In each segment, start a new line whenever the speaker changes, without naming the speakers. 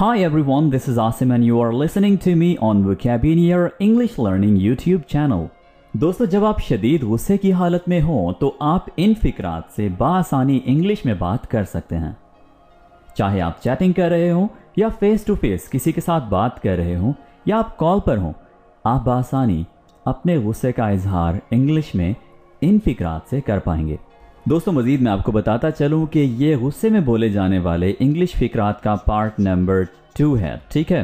Hi everyone, this is Asim and you are listening to me on Vocabulary English Learning YouTube channel. दोस्तों, जब आप शदीद गुस्से की हालत में हो तो आप इन फिक्रात से बासानी इंग्लिश में बात कर सकते हैं। चाहे आप चैटिंग कर रहे हो या फेस टू फेस किसी के साथ बात कर रहे हो या आप कॉल पर हो, आप बासानी अपने गुस्से का इजहार इंग्लिश में इन फिक्रात से कर पाएंगे। दोस्तों, मज़ीद मैं आपको बताता चलूं कि ये गुस्से में बोले जाने वाले इंग्लिश फिक्रात का पार्ट नंबर 2 है। ठीक है,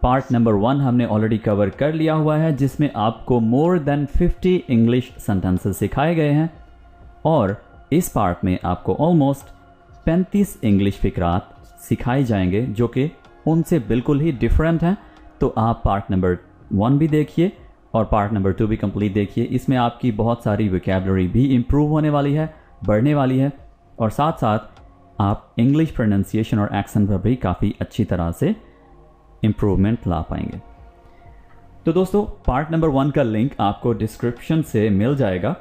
पार्ट नंबर 1 हमने ऑलरेडी कवर कर लिया हुआ है, जिसमें आपको मोर देन 50 इंग्लिश सेंटेंसेस सिखाए गए हैं और इस पार्ट में आपको ऑलमोस्ट 35 इंग्लिश फिक्रात सिखाए जाएंगे जो कि उनसे बिल्कुल ही डिफरेंट हैं। तो आप पार्ट नंबर 1 भी देखिए और पार्ट नंबर 2 भी कंप्लीट देखिए। इसमें आपकी बहुत सारी वोकैबुलरी भी इम्प्रूव होने वाली है, बढ़ने वाली है और साथ साथ आप इंग्लिश प्रोनाउंसिएशन और एक्सेंट पर भी काफ़ी अच्छी तरह से इम्प्रूवमेंट ला पाएंगे। तो दोस्तों, पार्ट नंबर 1 का लिंक आपको डिस्क्रिप्शन से मिल जाएगा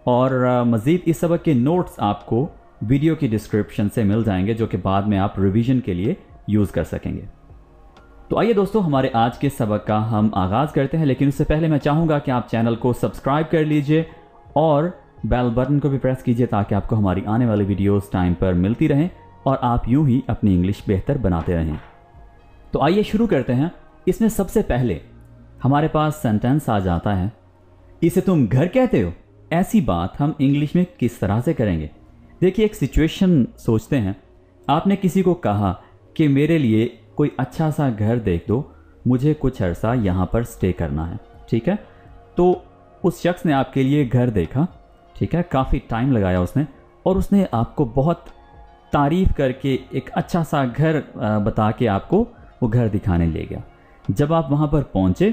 और मज़ीद इस सबक के नोट्स आपको वीडियो की डिस्क्रिप्शन से मिल जाएंगे, जो कि बाद में आप रिवीजन के लिए यूज़ कर सकेंगे। तो आइए दोस्तों, हमारे आज के सबक का हम आगाज़ करते हैं, लेकिन उससे पहले मैं चाहूँगा कि आप चैनल को सब्सक्राइब कर लीजिए और बेल बटन को भी प्रेस कीजिए ताकि आपको हमारी आने वाली वीडियोस टाइम पर मिलती रहें और आप यूं ही अपनी इंग्लिश बेहतर बनाते रहें। तो आइए शुरू करते हैं। इसमें सबसे पहले हमारे पास सेंटेंस आ जाता है, इसे तुम घर कहते हो। ऐसी बात हम इंग्लिश में किस तरह से करेंगे? देखिए, एक सिचुएशन सोचते हैं। आपने किसी को कहा कि मेरे लिए कोई अच्छा सा घर देख दो, मुझे कुछ अरसा यहाँ पर स्टे करना है। ठीक है, तो उस शख्स ने आपके लिए घर देखा। ठीक है, काफ़ी टाइम लगाया उसने और उसने आपको बहुत तारीफ़ करके एक अच्छा सा घर बता के आपको वो घर दिखाने ले गया। जब आप वहाँ पर पहुँचे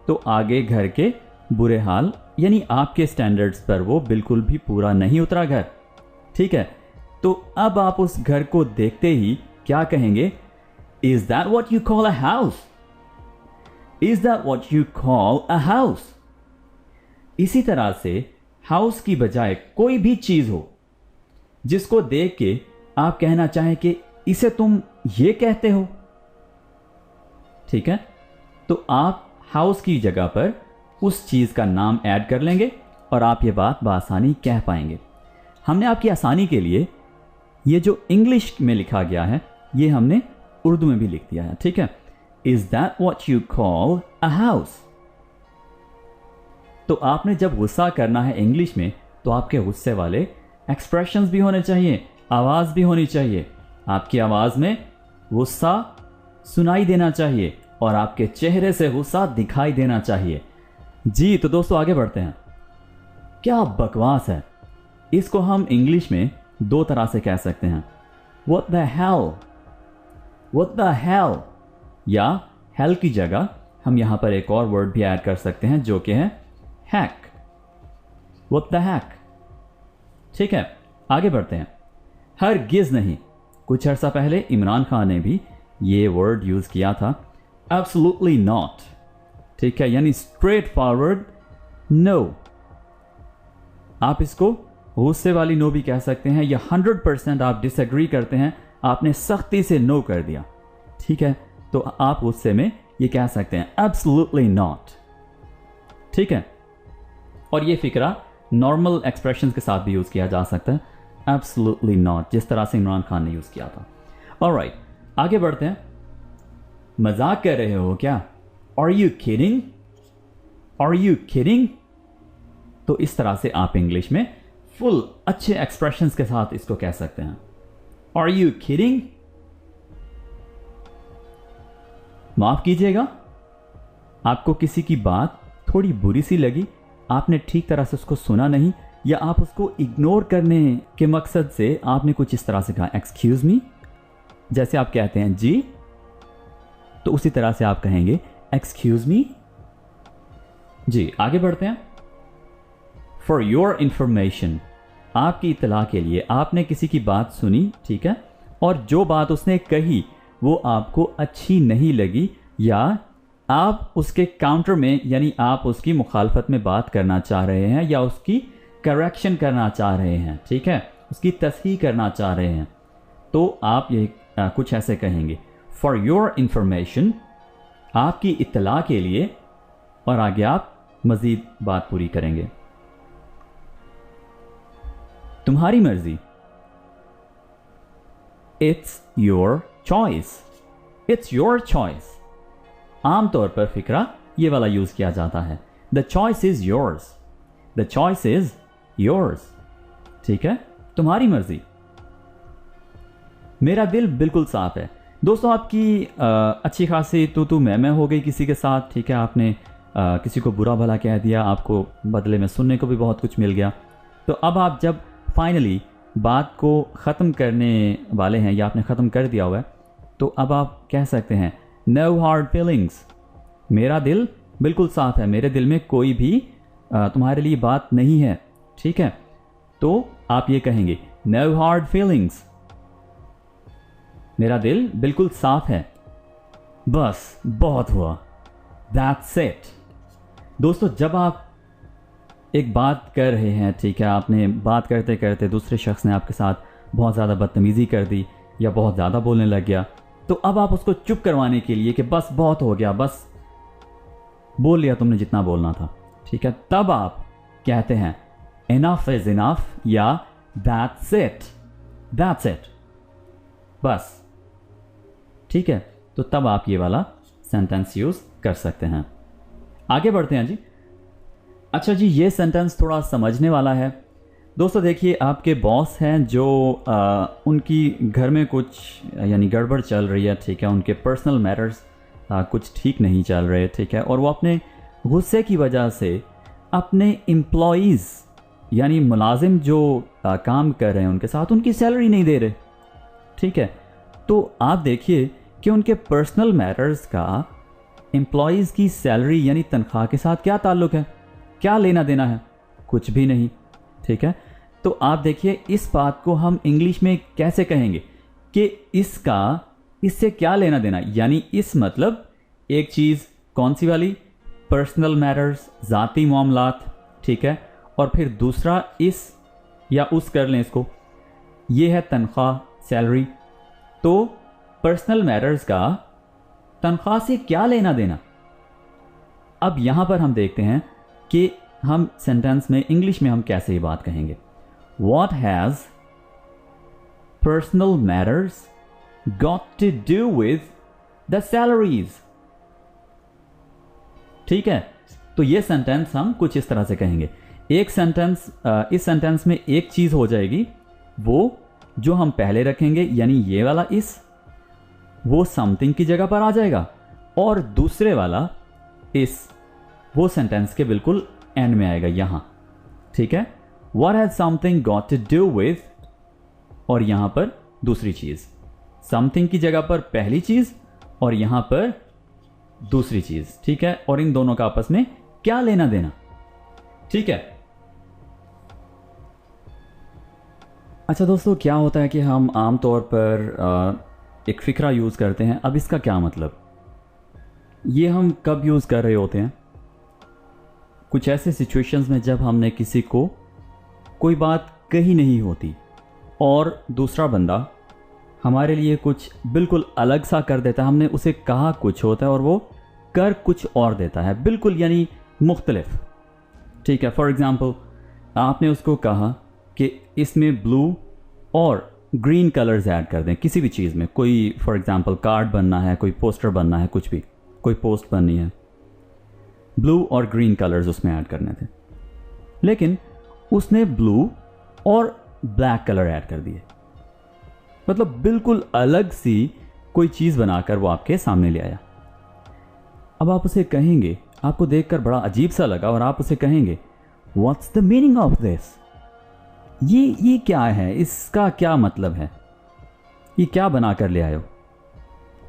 तो आगे घर के बुरे हाल, यानी आपके स्टैंडर्ड्स पर वो बिल्कुल भी पूरा नहीं उतरा घर। ठीक है, तो अब आप उस घर को देखते ही क्या कहेंगे? Is that what you call a house? Is that what you call a house? इसी तरह से हाउस की बजाय कोई भी चीज हो जिसको देख के आप कहना चाहें कि इसे तुम ये कहते हो। ठीक है, तो आप हाउस की जगह पर उस चीज का नाम ऐड कर लेंगे और आप ये बात बआसानी कह पाएंगे। हमने आपकी आसानी के लिए ये जो इंग्लिश में लिखा गया है ये हमने उर्दू में भी लिख दिया है। ठीक है, is that what you call a house? तो आपने जब गुस्सा करना है इंग्लिश में तो आपके गुस्से वाले एक्सप्रेशंस भी होने चाहिए, आवाज़ भी होनी चाहिए। आपकी आवाज़ में गुस्सा सुनाई देना चाहिए और आपके चेहरे से गुस्सा दिखाई देना चाहिए। जी, तो दोस्तों आगे बढ़ते हैं। क्या बकवास है, इसको हम इंग्लिश में 2 तरह से कह सकते हैं। What the hell? What the hell? या hell की जगह हम यहां पर एक और वर्ड भी ऐड कर सकते हैं जो कि है हैक। What the heck? ठीक है, आगे बढ़ते हैं। हरगिज़ नहीं, कुछ अर्सा पहले इमरान खान ने भी ये वर्ड यूज किया था, एब्सोल्युटली नॉट। ठीक है, यानी स्ट्रेट फॉरवर्ड नो। आप इसको गुस्से वाली नो भी कह सकते हैं या 100% आप डिसएग्री करते हैं, आपने सख्ती से नो कर दिया। ठीक है, तो आप गुस्से में ये कह सकते हैं एब्सोल्युटली नॉट। ठीक है, और ये फिक्रा नॉर्मल एक्सप्रेशंस के साथ भी यूज़ किया जा सकता है, एब्सोल्युटली नॉट, जिस तरह से इमरान खान ने यूज़ किया था। ऑलराइट, आगे बढ़ते हैं। मजाक कर रहे हो क्या? Are you kidding? Are you kidding? तो इस तरह से आप इंग्लिश में फुल अच्छे एक्सप्रेशंस के साथ इसको कह सकते हैं, आर यू किडिंग? माफ कीजिएगा, आपको किसी की बात थोड़ी बुरी सी लगी, आपने ठीक तरह से उसको सुना नहीं या आप उसको इग्नोर करने के मकसद से आपने कुछ इस तरह से कहा एक्सक्यूज मी, जैसे आप कहते हैं जी, तो उसी तरह से आप कहेंगे एक्सक्यूज मी। जी, आगे बढ़ते हैं। फॉर योर इंफॉर्मेशन, आपकी इत्तला के लिए आपने किसी की बात सुनी। ठीक है, और जो बात उसने कही वो आपको अच्छी नहीं लगी या आप उसके काउंटर में, यानी आप उसकी मुखालफत में बात करना चाह रहे हैं या उसकी करेक्शन करना चाह रहे हैं। ठीक है, उसकी तस्हीह करना चाह रहे हैं, तो आप ये कुछ ऐसे कहेंगे, फॉर योर इंफॉर्मेशन, आपकी इत्तला के लिए, और आगे आप मजीद बात पूरी करेंगे। तुम्हारी मर्जी, it's your choice, it's your choice. आमतौर पर फिक्रा ये वाला यूज किया जाता है, the choice is yours, the choice is yours. ठीक है, तुम्हारी मर्जी। मेरा दिल बिल्कुल साफ है। दोस्तों, आपकी अच्छी खासी तू मैं हो गई किसी के साथ, ठीक है, आपने किसी को बुरा भला कह दिया, आपको बदले में सुनने को भी बहुत कुछ मिल गया। तो अब आप जब फाइनली बात को ख़त्म करने वाले हैं या आपने ख़त्म कर दिया हुआ है, तो अब आप कह सकते हैं नो हार्ड फीलिंग्स, मेरा दिल बिल्कुल साफ है, मेरे दिल में कोई भी तुम्हारे लिए बात नहीं है। ठीक है, तो आप ये कहेंगे नो हार्ड फीलिंग्स, मेरा दिल बिल्कुल साफ है, बस बहुत हुआ, दैट्स इट। दोस्तों, जब आप एक बात कर रहे हैं, ठीक है, आपने बात करते करते दूसरे शख्स ने आपके साथ बहुत ज़्यादा बदतमीज़ी कर दी या बहुत ज़्यादा बोलने लग गया, तो अब आप उसको चुप करवाने के लिए कि बस बहुत हो गया, बस बोल लिया तुमने जितना बोलना था, ठीक है, तब आप कहते हैं इनफ इज इनफ या दैट्स इट, दैट्स इट, बस। ठीक है, तो तब आप ये वाला सेंटेंस यूज कर सकते हैं। आगे बढ़ते हैं जी। अच्छा जी, ये सेंटेंस थोड़ा समझने वाला है। दोस्तों देखिए, आपके बॉस हैं जो उनकी घर में कुछ यानी गड़बड़ चल रही है, ठीक है, उनके पर्सनल मैटर्स कुछ ठीक नहीं चल रहे, ठीक है, और वो अपने गुस्से की वजह से अपने एम्प्लॉइज़ यानी मुलाजिम जो काम कर रहे हैं उनके साथ उनकी सैलरी नहीं दे रहे। ठीक है, तो आप देखिए कि उनके पर्सनल मैटर्स का एम्प्लॉइज़ की सैलरी यानी तनख्वाह के साथ क्या ताल्लुक़ है, क्या लेना देना है, कुछ भी नहीं। ठीक है, तो आप देखिए इस बात को हम इंग्लिश में कैसे कहेंगे कि इसका इससे क्या लेना देना, यानी इस मतलब एक चीज़ कौन सी वाली, पर्सनल मैटर्स, ज़ाती मामलात, ठीक है, और फिर दूसरा इस या उस कर लें इसको, ये है तनख्वाह, सैलरी। तो पर्सनल मैटर्स का तनख्वाह से क्या लेना देना। अब यहां पर हम देखते हैं कि हम सेंटेंस में इंग्लिश में हम कैसे ये बात कहेंगे। What has personal matters got to do with the salaries? ठीक है, तो ये सेंटेंस हम कुछ इस तरह से कहेंगे। एक सेंटेंस इस सेंटेंस में एक चीज हो जाएगी, वो जो हम पहले रखेंगे यानी ये वाला इस, वो समथिंग की जगह पर आ जाएगा, और दूसरे वाला इस वो सेंटेंस के बिल्कुल एंड में आएगा यहां। ठीक है, What has something got to do with, और यहां पर दूसरी चीज, समथिंग की जगह पर पहली चीज और यहां पर दूसरी चीज। ठीक है, और इन दोनों का आपस में क्या लेना देना। ठीक है, अच्छा दोस्तों, क्या होता है कि हम आमतौर पर एक फिक्रा यूज करते हैं। अब इसका क्या मतलब, ये हम कब यूज कर रहे होते हैं, कुछ ऐसे सिचुएशंस में जब हमने किसी को कोई बात कही नहीं होती और दूसरा बंदा हमारे लिए कुछ बिल्कुल अलग सा कर देता है। हमने उसे कहा कुछ होता है और वो कर कुछ और देता है, बिल्कुल यानी मुख्तलिफ। ठीक है, फॉर एग्जांपल आपने उसको कहा कि इसमें ब्लू और ग्रीन कलर्स ऐड कर दें किसी भी चीज़ में, कोई फॉर एग्जांपल कार्ड बनना है, कोई पोस्टर बनना है, कुछ भी, कोई पोस्ट बननी है, ब्लू और ग्रीन कलर्स उसमें ऐड करने थे, लेकिन उसने ब्लू और ब्लैक कलर ऐड कर दिए, मतलब बिल्कुल अलग सी कोई चीज़ बनाकर वो आपके सामने ले आया। अब आप उसे कहेंगे, आपको देखकर बड़ा अजीब सा लगा और आप उसे कहेंगे what's the meaning of this, ये क्या है, इसका क्या मतलब है, ये क्या बना कर ले आए हो।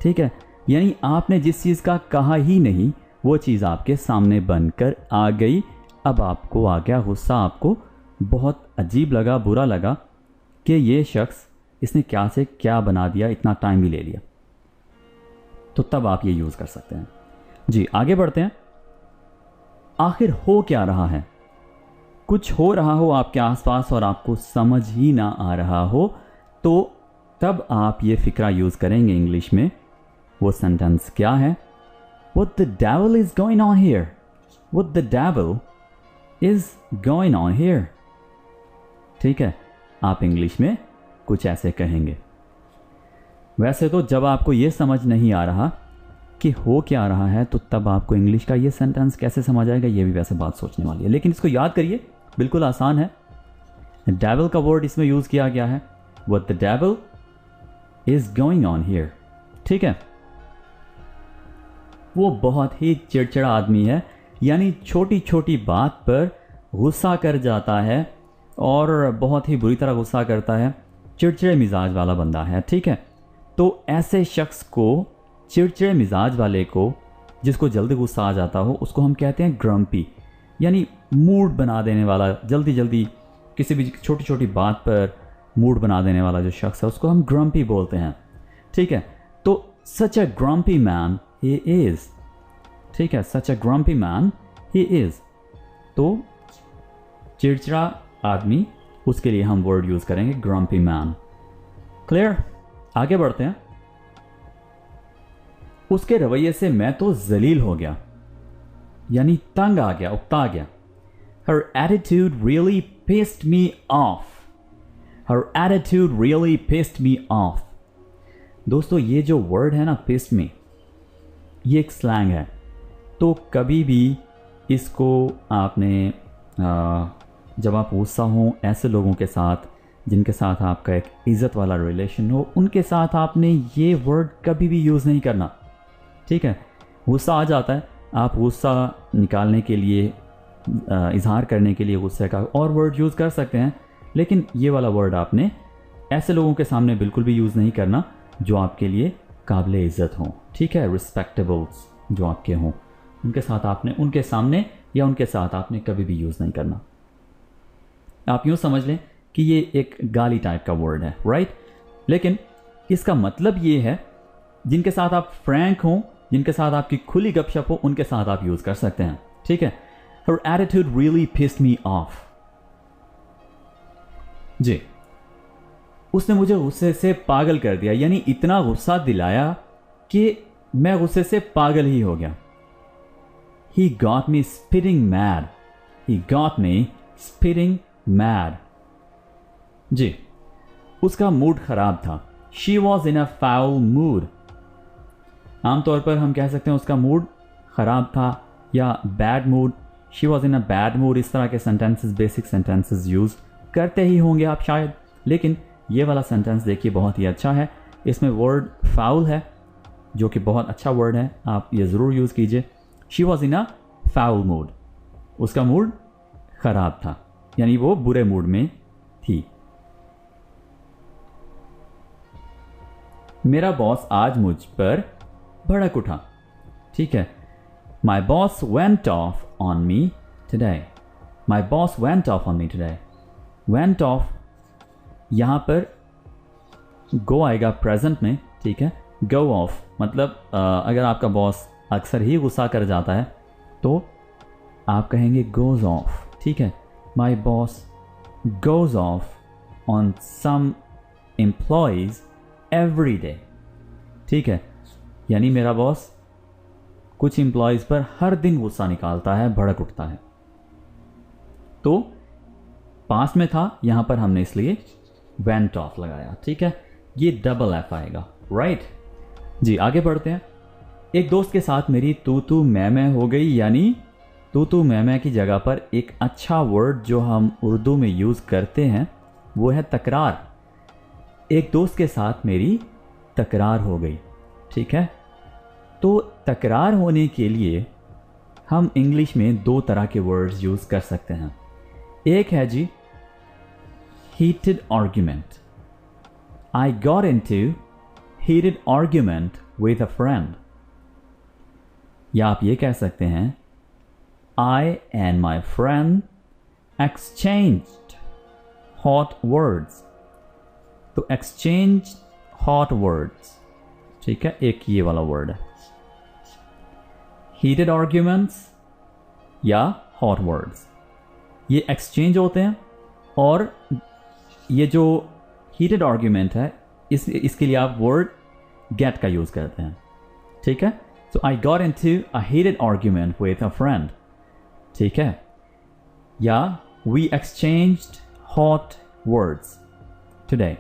ठीक है, यानी आपने जिस चीज़ का कहा ही नहीं वो चीज़ आपके सामने बनकर आ गई। अब आपको आ गया गुस्सा, आपको बहुत अजीब लगा, बुरा लगा कि ये शख्स इसने क्या से क्या बना दिया, इतना टाइम भी ले लिया। तो तब आप ये यूज़ कर सकते हैं जी। आगे बढ़ते हैं। आखिर हो क्या रहा है, कुछ हो रहा हो आपके आसपास और आपको समझ ही ना आ रहा हो, तो तब आप ये फिक्रा यूज़ करेंगे इंग्लिश में वो सेंटेंस क्या है? What the devil is going on here? What the devil is going on here? ठीक है, आप इंग्लिश में कुछ ऐसे कहेंगे। वैसे तो जब आपको ये समझ नहीं आ रहा कि हो क्या रहा है, तो तब आपको इंग्लिश का ये सेंटेंस कैसे समझ आएगा, ये भी वैसे बात सोचने वाली है। लेकिन इसको याद करिए, बिल्कुल आसान है। डेविल का वर्ड इसमें यूज़ किया गया है। What the devil is going on here? ठीक है, वो बहुत ही चिड़चिड़ा आदमी है, यानी छोटी छोटी बात पर गुस्सा कर जाता है और बहुत ही बुरी तरह गुस्सा करता है, चिड़चिड़े मिजाज वाला बंदा है। ठीक है, तो ऐसे शख्स को, चिड़चिड़े मिजाज वाले को, जिसको जल्दी गुस्सा आ जाता हो, उसको हम कहते हैं ग्रम्पी, यानी मूड बना देने वाला, जल्दी जल्दी किसी भी छोटी छोटी बात पर मूड बना देने वाला जो शख्स है, उसको हम ग्रम्पी बोलते हैं। ठीक है, तो सच अ ग्रम्पी मैन ही इज़। ठीक है, सच अ ग्रम्पी मैन ही इज़। तो चिड़चिड़ा आदमी, उसके लिए हम वर्ड यूज़ करेंगे ग्रम्पी मैन। क्लियर? आगे बढ़ते हैं। उसके रवैये से मैं तो जलील हो गया, यानी तंग आ गया, उकता गया। Her attitude really pissed me off. Her attitude really pissed me off. दोस्तों, ये जो वर्ड है ना, pissed me, ये एक स्लैंग है। तो कभी भी इसको आपने जब आप गुस्सा हो ऐसे लोगों के साथ जिनके साथ आपका एक इज़्ज़त वाला रिलेशन हो, उनके साथ आपने ये वर्ड कभी भी यूज़ नहीं करना। ठीक है, गुस्सा आ जाता है, आप गुस्सा निकालने के लिए, इजहार करने के लिए गुस्से का और वर्ड यूज़ कर सकते हैं, लेकिन ये वाला वर्ड आपने ऐसे लोगों के सामने बिल्कुल भी यूज़ नहीं करना जो आपके लिए काबिल इज़्ज़त हों। ठीक है, रिस्पेक्टेबल्स जो आपके हों, उनके साथ आपने, उनके सामने या उनके साथ आपने कभी भी यूज़ नहीं करना। आप यूँ समझ लें कि ये एक गाली टाइप का वर्ड है, राइट? लेकिन इसका मतलब ये है, जिनके साथ आप फ्रैंक हों, जिनके साथ आपकी खुली गपशप हो, उनके साथ आप यूज़ कर सकते हैं। ठीक है, Her attitude really pissed me off. जी, उसने मुझे गुस्से से पागल कर दिया, यानी इतना गुस्सा दिलाया कि मैं गुस्से से पागल ही हो गया। He got me spitting mad. He got me spitting mad. जी, उसका मूड खराब था। She was in a foul mood. आमतौर पर हम कह सकते हैं उसका मूड खराब था या bad mood. She was in a bad mood, इस तरह के सेंटेंसेस, बेसिक सेंटेंसेस यूज़ करते ही होंगे आप शायद। लेकिन ये वाला सेंटेंस देखिए बहुत ही अच्छा है। इसमें वर्ड फाउल है जो कि बहुत अच्छा वर्ड है, आप ये ज़रूर यूज़ कीजिए। She was in a foul mood. उसका मूड ख़राब था, यानी वो बुरे मूड में थी। मेरा बॉस आज मुझ पर भड़क उठा। ठीक है, My boss went off on me today. My boss went off on me today. Went off, यहाँ पर go आएगा प्रेजेंट में। ठीक है, go off मतलब अगर आपका बॉस अक्सर ही गुस्सा कर जाता है तो आप कहेंगे goes off। ठीक है, My boss goes off on some employees every day. ठीक है, यानी मेरा बॉस कुछ एम्प्लॉयज़ पर हर दिन गुस्सा निकालता है, भड़क उठता है। तो पास में था, यहां पर हमने इसलिए वेंट ऑफ लगाया। ठीक है, ये डबल एफ आएगा, राइट? जी, आगे बढ़ते हैं। एक दोस्त के साथ मेरी तू तू मैं हो गई, यानी तू तू मैं की जगह पर एक अच्छा वर्ड जो हम उर्दू में यूज़ करते हैं वो है तकरार। एक दोस्त के साथ मेरी तकरार हो गई। ठीक है, तो तकरार होने के लिए हम इंग्लिश में दो तरह के वर्ड्स यूज़ कर सकते हैं। एक है जी heated argument. I got into heated argument with a friend. या आप ये कह सकते हैं I and my friend exchanged hot words. तो एक्सचेंज हॉट वर्ड्स, ठीक है, एक ये वाला वर्ड है। हीटेड आर्ग्यूमेंट्स या हॉट वर्ड्स, ये एक्सचेंज होते हैं। और ये जो हीटेड आर्ग्यूमेंट है, इसके लिए आप वर्ड गेट का यूज़ करते हैं। ठीक है, so I got into a heated argument with a friend, ठीक है, या we exchanged hot words today.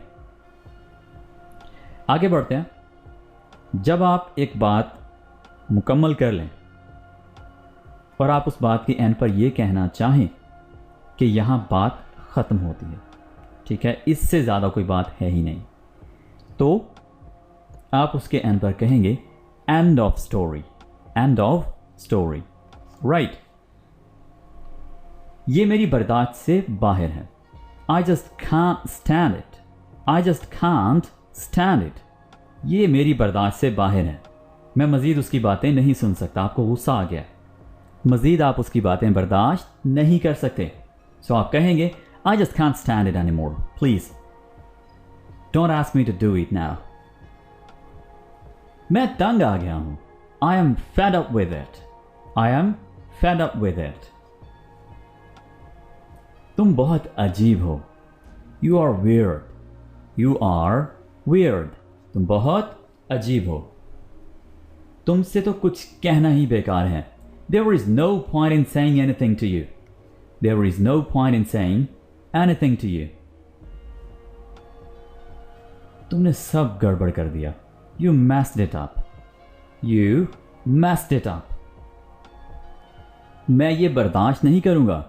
आगे बढ़ते हैं। जब आप एक बात मुकम्मल कर लें और आप उस बात के एंड पर यह कहना चाहें कि यहां बात खत्म होती है, ठीक है, इससे ज्यादा कोई बात है ही नहीं, तो आप उसके एंड पर कहेंगे end of story, end of story, right. ये मेरी बर्दाश्त से बाहर है। आई just can't stand it, I just can't stand it, ये मेरी बर्दाश्त से बाहर है। मैं मजीद उसकी बातें नहीं सुन सकता। आपको गुस्सा आ गया, मजीद आप उसकी बातें बर्दाश्त नहीं कर सकते, सो आप कहेंगे I just can't stand it any more, please don't ask me to do it now. मैं तंग आ गया हूं, I am fed up with it, I am fed up with it. तुम बहुत अजीब हो, you are weird, you are weird, तुम बहुत अजीब हो, तुमसे तो कुछ कहना ही बेकार है। There is no point in saying anything to you. There is no point in saying anything to you. तुमने सब गड़बड़ कर दिया। You messed it up. You messed it up. मैं ये बर्दाश्त नहीं करूंगा।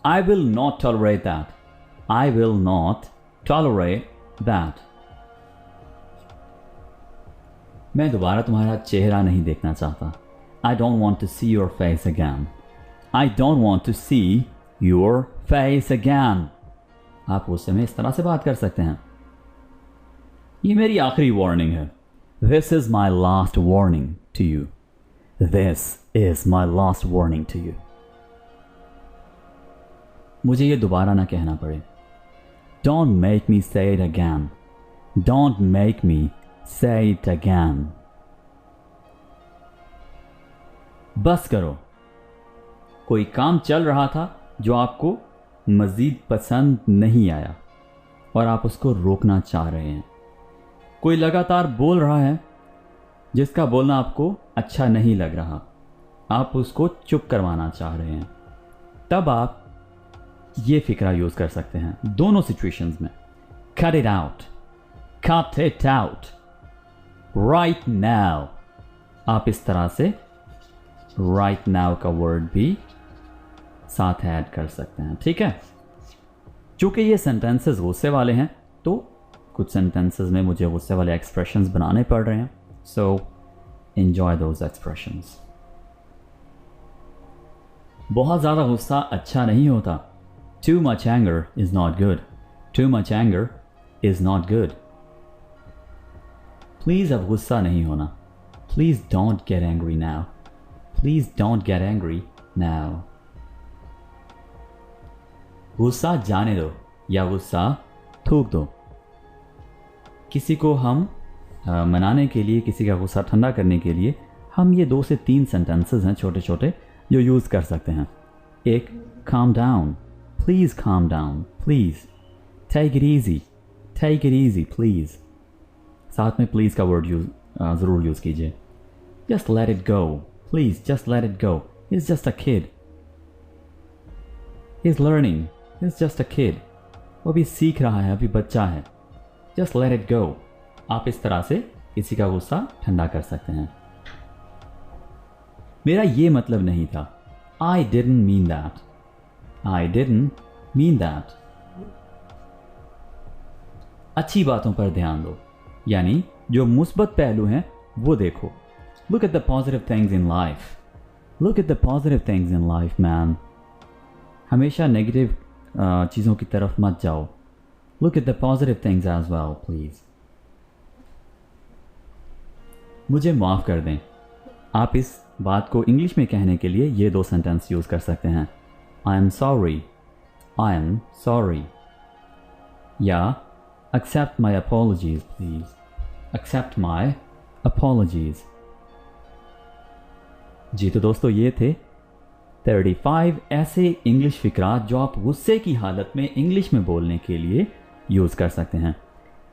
I will not tolerate that. I will not tolerate that. मैं दोबारा तुम्हारा चेहरा नहीं देखना चाहता। I don't want to see your face again. I don't want to see your face again. आप उस समय इस तरह से बात कर सकते हैं। ये मेरी आखिरी वार्निंग है। This is my last warning to you. This is my last warning to you. मुझे ये दोबारा ना कहना पड़े। Don't make me say it again. Don't make me say it again. बस करो। कोई काम चल रहा था जो आपको मजीद पसंद नहीं आया और आप उसको रोकना चाह रहे हैं। कोई लगातार बोल रहा है जिसका बोलना आपको अच्छा नहीं लग रहा, आप उसको चुप करवाना चाह रहे हैं, तब आप ये फिक्रा यूज कर सकते हैं दोनों सिचुएशंस में। Cut it out. Cut it out. Right now. आप इस तरह से right now का वर्ड भी साथ ऐड कर सकते हैं, ठीक है। चूंकि ये सेंटेंसेस गुस्से वाले हैं तो कुछ सेंटेंसेस में मुझे गुस्से वाले एक्सप्रेशंस बनाने पड़ रहे हैं, सो एंजॉय दोज एक्सप्रेशंस। बहुत ज़्यादा गुस्सा अच्छा नहीं होता। Too much anger is not good. Too much anger is not good. Please अब गुस्सा नहीं होना। Please don't get angry now. Please don't get angry now. गुस्सा जाने दो या गुस्सा थूक दो। किसी को हम मनाने के लिए, किसी का गुस्सा ठंडा करने के लिए हम ये 2 से 3 सेंटेंसेस हैं छोटे छोटे जो यूज़ कर सकते हैं। एक, calm down. Please calm down. Please. Take it easy. Take it easy, please. साथ में please का वर्ड ज़रूर यूज़ कीजिए। Just let it go. Please, just let it go. He's just a kid. He's learning. He's just a kid. वो भी सीख रहा है, अभी बच्चा है। Just let it go. आप इस तरह से किसी का गुस्सा ठंडा कर सकते हैं। मेरा ये मतलब नहीं था। I didn't mean that. I didn't mean that. अच्छी बातों पर ध्यान दो, यानी जो मुस्बत पहलू हैं वो देखो। Look at the positive things in life. Look at the positive things in life, man. हमेशा नेगेटिव चीज़ों की तरफ मत जाओ। Look at the positive things as well, please. मुझे माफ़ कर दें। आप इस बात को इंग्लिश में कहने के लिए ये 2 सेंटेंस यूज़ कर सकते हैं। I am sorry. I am sorry. या accept my apologies, please. Accept my apologies. जी तो दोस्तों, ये थे 35 ऐसे इंग्लिश फिक्रात जो आप गुस्से की हालत में इंग्लिश में बोलने के लिए यूज़ कर सकते हैं।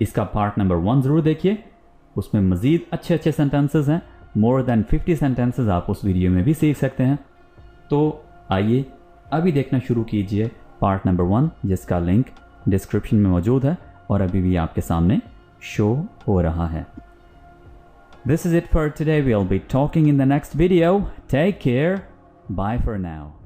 इसका पार्ट नंबर 1 ज़रूर देखिए, उसमें मज़ीद अच्छे अच्छे सेंटेंसेस हैं मोर देन 50 सेंटेंसेस आप उस वीडियो में भी सीख सकते हैं। तो आइए अभी देखना शुरू कीजिए पार्ट नंबर 1, जिसका लिंक डिस्क्रिप्शन में मौजूद है और अभी भी आपके सामने शो हो रहा है। This is it for today. We'll be talking in the next video. Take care. Bye for now.